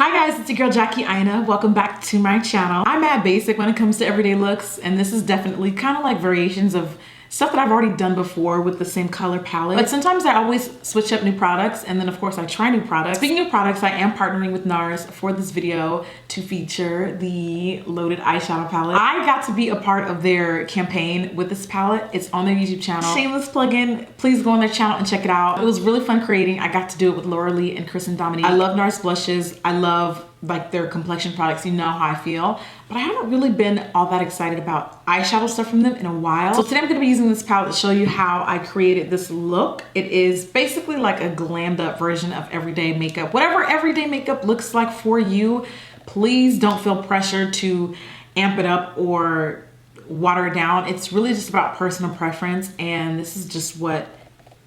Hi guys, it's your girl Jackie Aina. Welcome back to my channel. I'm mad basic when it comes to everyday looks, and this is definitely kind of like variations of stuff that I've already done before with the same color palette. But sometimes I always switch up new products, and then of course I try new products. Speaking of products, I am partnering with NARS for this video to feature the loaded eyeshadow palette. I got to be a part of their campaign with this palette. It's on their YouTube channel. Shameless plug-in, please go on their channel and check it out. It was really fun creating. I got to do it with Laura Lee and Chris and Dominique. I love NARS blushes. I love like their complexion products. You know how I feel, but I haven't really been all that excited about eyeshadow stuff from them in a while. So today I'm gonna be using this palette to show you how I created this look. It is basically like a glammed up version of everyday makeup. Whatever everyday makeup looks like for you, please don't feel pressured to amp it up or water it down. It's really just about personal preference, and this is just what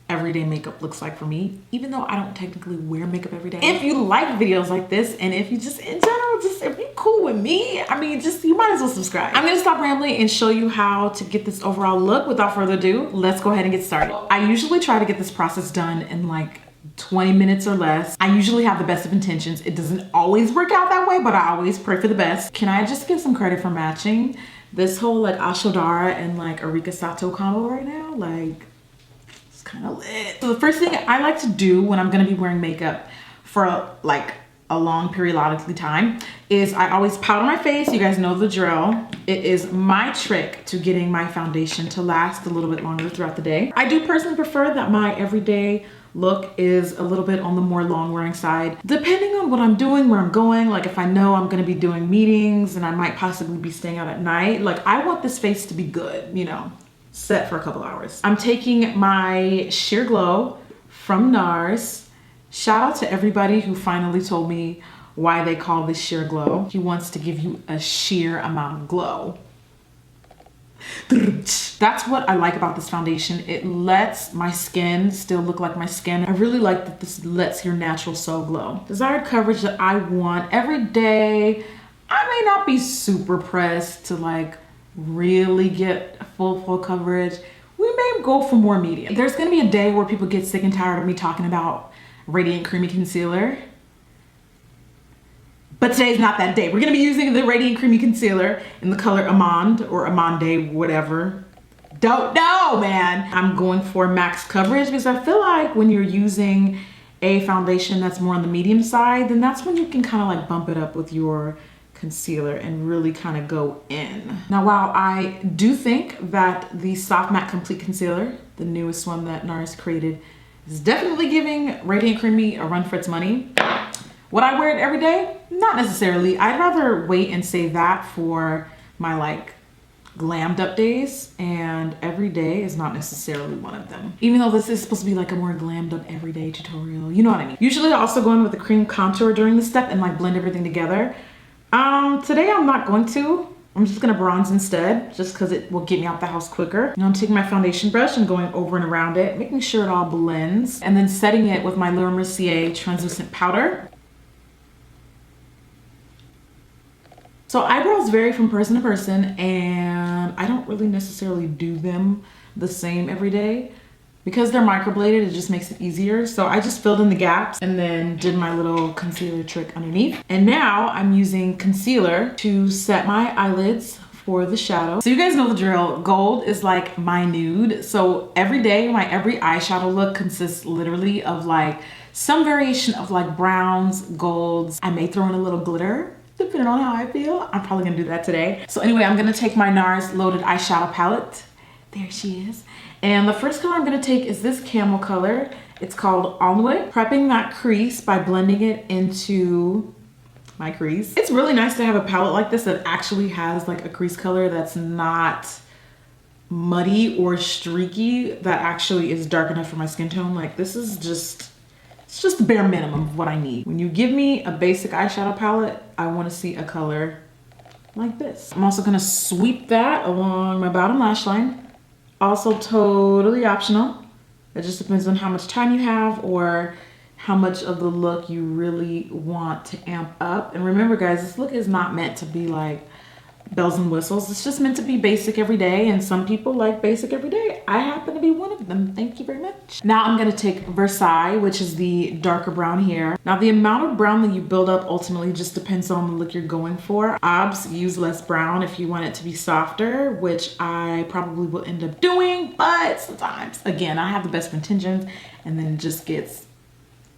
everyday makeup looks like for me, even though I don't technically wear makeup every day. If you like videos like this, and if you just in general, just if you're cool with me, I mean, just you might as well subscribe. I'm gonna stop rambling and show you how to get this overall look. Without further ado, let's go ahead and get started. I usually try to get this process done in like 20 minutes or less. I usually have the best of intentions. It doesn't always work out that way, but I always pray for the best. Can I just give some credit for matching this whole like Ashodara and like Arika Sato combo right now? Like, kind of lit. So the first thing I like to do when I'm gonna be wearing makeup for like a long periodically time is I always powder my face. You guys know the drill. It is my trick to getting my foundation to last a little bit longer throughout the day. I do personally prefer that my everyday look is a little bit on the more long wearing side, depending on what I'm doing, where I'm going. Like if I know I'm gonna be doing meetings and I might possibly be staying out at night, like I want this face to be good, you know, set for a couple hours. I'm taking my Sheer Glow from NARS. Shout out to everybody who finally told me why they call this Sheer Glow. He wants to give you a sheer amount of glow. That's what I like about this foundation. It lets my skin still look like my skin. I really like that this lets your natural soul glow. Desired coverage that I want every day. I may not be super pressed to like really get full coverage. We may go for more medium. There's gonna be a day where people get sick and tired of me talking about Radiant Creamy Concealer, but today's not that day. We're gonna be using the Radiant Creamy Concealer in the color Amande or Amande, whatever. Don't know, man. I'm going for max coverage because I feel like when you're using a foundation that's more on the medium side, then that's when you can kind of like bump it up with your concealer and really kind of go in. Now, while I do think that the Soft Matte Complete Concealer, the newest one that NARS created, is definitely giving Radiant Creamy a run for its money, would I wear it every day? Not necessarily. I'd rather wait and save that for my like glammed up days, and every day is not necessarily one of them. Even though this is supposed to be like a more glammed up everyday tutorial, you know what I mean? Usually I also go in with a cream contour during this step and like blend everything together. Today I'm not going to. I'm just gonna bronze instead, just because it will get me out the house quicker. Now I'm taking my foundation brush and going over and around it, making sure it all blends, and then setting it with my Laura Mercier translucent powder. So eyebrows vary from person to person, and I don't really necessarily do them the same every day. Because they're microbladed, it just makes it easier. So I just filled in the gaps and then did my little concealer trick underneath. And now I'm using concealer to set my eyelids for the shadow. So you guys know the drill. Gold is like my nude. So every day, my every eyeshadow look consists literally of like some variation of like browns, golds. I may throw in a little glitter, depending on how I feel. I'm probably gonna do that today. So anyway, I'm gonna take my NARS Loaded Eyeshadow Palette. There she is. And the first color I'm gonna take is this camel color. It's called Almond. Prepping that crease by blending it into my crease. It's really nice to have a palette like this that actually has like a crease color that's not muddy or streaky, that actually is dark enough for my skin tone. Like this is just, it's just the bare minimum of what I need. When you give me a basic eyeshadow palette, I wanna see a color like this. I'm also gonna sweep that along my bottom lash line. Also totally optional. It just depends on how much time you have or how much of the look you really want to amp up. And remember guys, this look is not meant to be like bells and whistles. It's just meant to be basic every day, and some people like basic every day. I happen to be one of them. Thank you very much. Now I'm gonna take Versailles, which is the darker brown here. Now the amount of brown that you build up ultimately just depends on the look you're going for. Obs, use less brown if you want it to be softer, which I probably will end up doing, but sometimes, again, I have the best intentions and then it just gets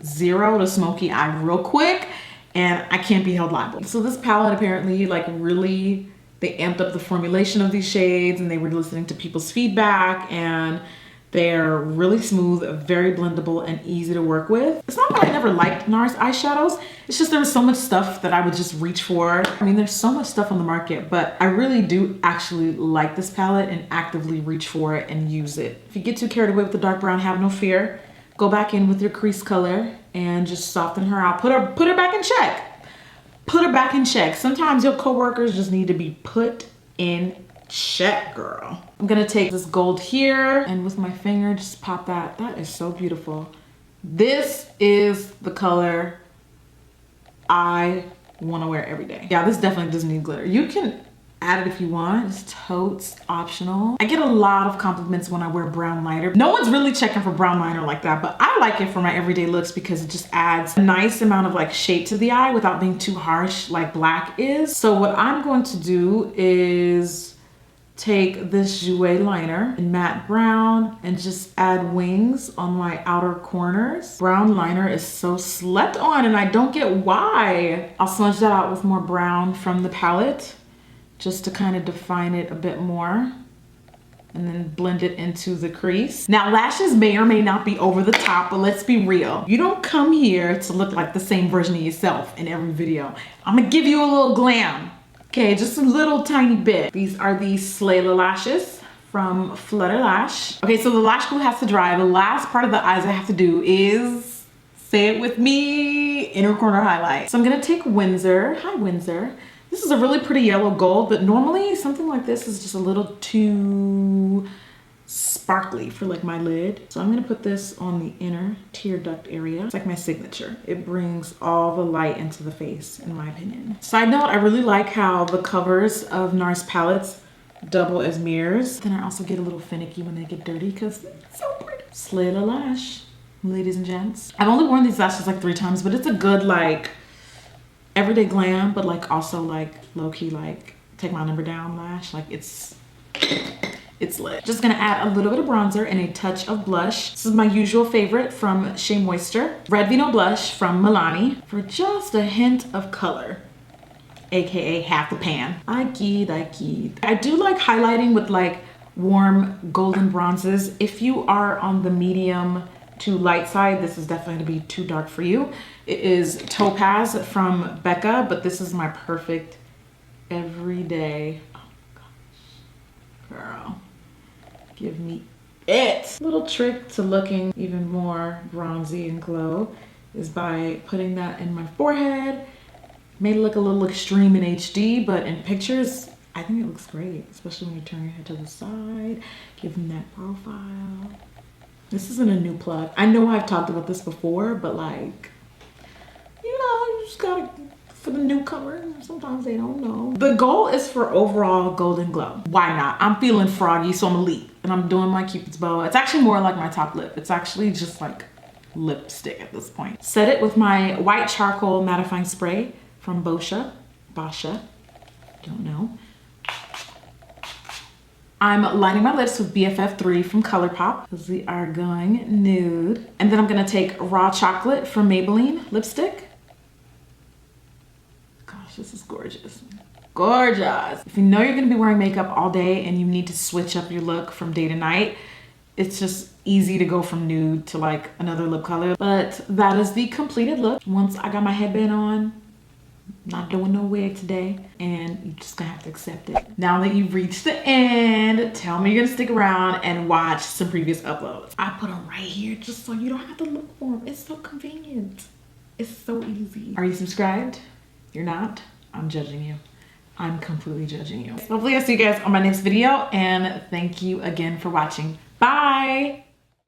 0 to smoky eye real quick, and I can't be held liable. So this palette apparently like really, they amped up the formulation of these shades and they were listening to people's feedback, and they're really smooth, very blendable, and easy to work with. It's not that I never liked NARS eyeshadows. It's just there was so much stuff that I would just reach for. I mean, there's so much stuff on the market, but I really do actually like this palette and actively reach for it and use it. If you get too carried away with the dark brown, have no fear. Go back in with your crease color and just soften her out. Put her back in check. Put her back in check. Sometimes your coworkers just need to be put in check, girl. I'm gonna take this gold here and with my finger just pop that. That is so beautiful. This is the color I want to wear every day. Yeah, this definitely doesn't need glitter. You can add it if you want. It's totes optional. I get a lot of compliments when I wear brown liner. No one's really checking for brown liner like that, but I like it for my everyday looks because it just adds a nice amount of like shape to the eye without being too harsh like black is. So what I'm going to do is take this Jouer liner in matte brown and just add wings on my outer corners. Brown liner is so slept on and I don't get why. I'll smudge that out with more brown from the palette just to kind of define it a bit more and then blend it into the crease. Now lashes may or may not be over the top, but let's be real. You don't come here to look like the same version of yourself in every video. I'm gonna give you a little glam. Okay, just a little tiny bit. These are the Slayla lashes from Flutter Lash. Okay, so the lash glue has to dry. The last part of the eyes I have to do is, say it with me, inner corner highlight. So I'm gonna take Windsor. Hi, Windsor. This is a really pretty yellow gold, but normally something like this is just a little too sparkly for like my lid. So I'm gonna put this on the inner tear duct area. It's like my signature. It brings all the light into the face, in my opinion. Side note, I really like how the covers of NARS palettes double as mirrors. Then I also get a little finicky when they get dirty because it's so pretty. Slayla Lash, ladies and gents. I've only worn these lashes like 3 times, but it's a good like everyday glam, but like also like low-key like take my number down lash. Like it's lit. Just gonna add a little bit of bronzer and a touch of blush. This is my usual favorite from Shea Moisture. Red Vino Blush from Milani for just a hint of color, AKA half the pan. I kid. I do like highlighting with like warm golden bronzes. If you are on the medium to light side, this is definitely gonna be too dark for you. It is Topaz from Becca, but this is my perfect everyday. Oh my gosh, girl, give me it. Little trick to looking even more bronzy and glow is by putting that in my forehead. Made it look a little extreme in HD, but in pictures, I think it looks great, especially when you turn your head to the side, giving that profile. This isn't a new plug. I know I've talked about this before, but like, you know, you just gotta, for the newcomer, sometimes they don't know. The goal is for overall golden glow. Why not? I'm feeling froggy, so I'm gonna leap. And I'm doing my Cupid's bow. It's actually more like my top lip. It's actually just like lipstick at this point. Set it with my white charcoal mattifying spray from Boscia, don't know. I'm lining my lips with BFF3 from ColourPop because we are going nude. And then I'm gonna take Raw Chocolate from Maybelline lipstick. Gosh, this is gorgeous. Gorgeous. If you know you're gonna be wearing makeup all day and you need to switch up your look from day to night, it's just easy to go from nude to like another lip color. But that is the completed look. Once I got my headband on, not doing no wig today, and you're just gonna have to accept it. Now that you've reached the end, tell me you're gonna stick around and watch some previous uploads. I put them right here just so you don't have to look for them. It's so convenient. It's so easy. Are you subscribed? You're not? I'm judging you. I'm completely judging you. Hopefully I'll see you guys on my next video, and thank you again for watching. Bye.